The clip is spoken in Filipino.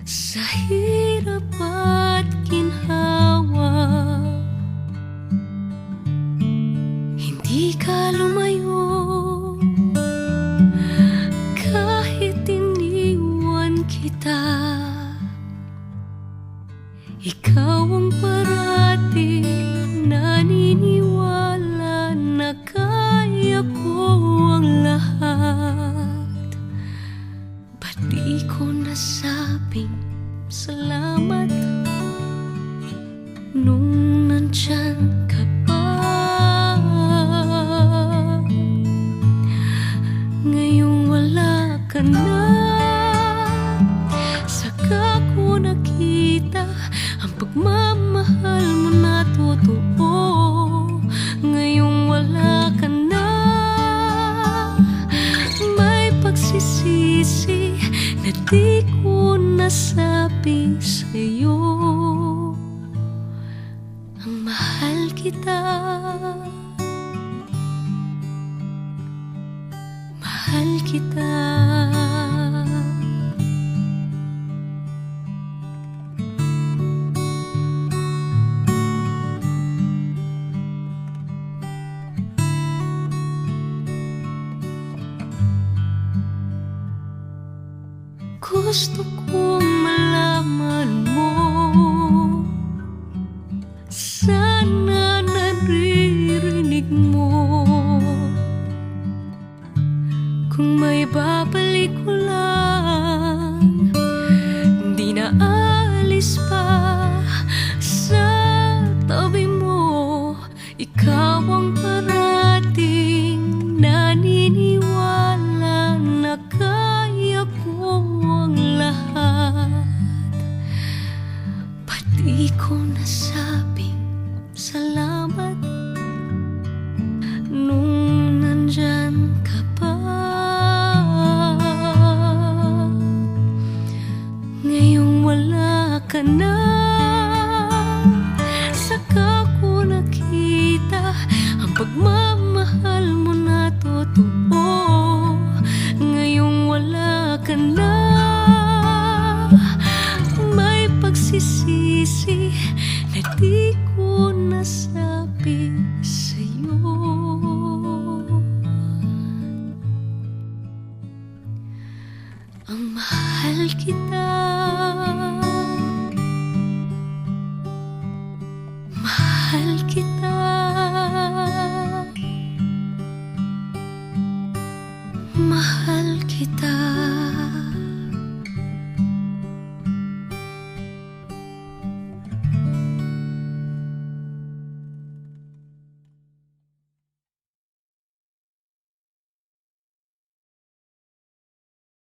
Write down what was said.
Sa hirap at ginhawa, hindi ka lumayo. Kahit iniwan kita, ikaw ang parating naniniwala na kaya ko ang lahat. Ba't di ko nasabing salamat nung nandyan ka pa? Ngayong wala ka na, saka ko nakita ang pagmamahal mo na totoo. Ngayong wala ka na, may pagsisisi na di ko nasabi sa'yo. Ang mahal kita, mahal kita. Gusto kong malaman mo, sana naririnig mo, kung may babalik ko lang, di na alis pa sa tabi mo. Ikaw ang parating naniniwala na kaya ko ang lahat. Ba't di ko nasabing salamat nung nandyan ka pa? Ngayong wala ka na, saka ko nakita ang pagmamahal mo na totoo. Ngayong wala ka na, may pagsisisi na di ko nasabi sa'yo. Ang mahal kita,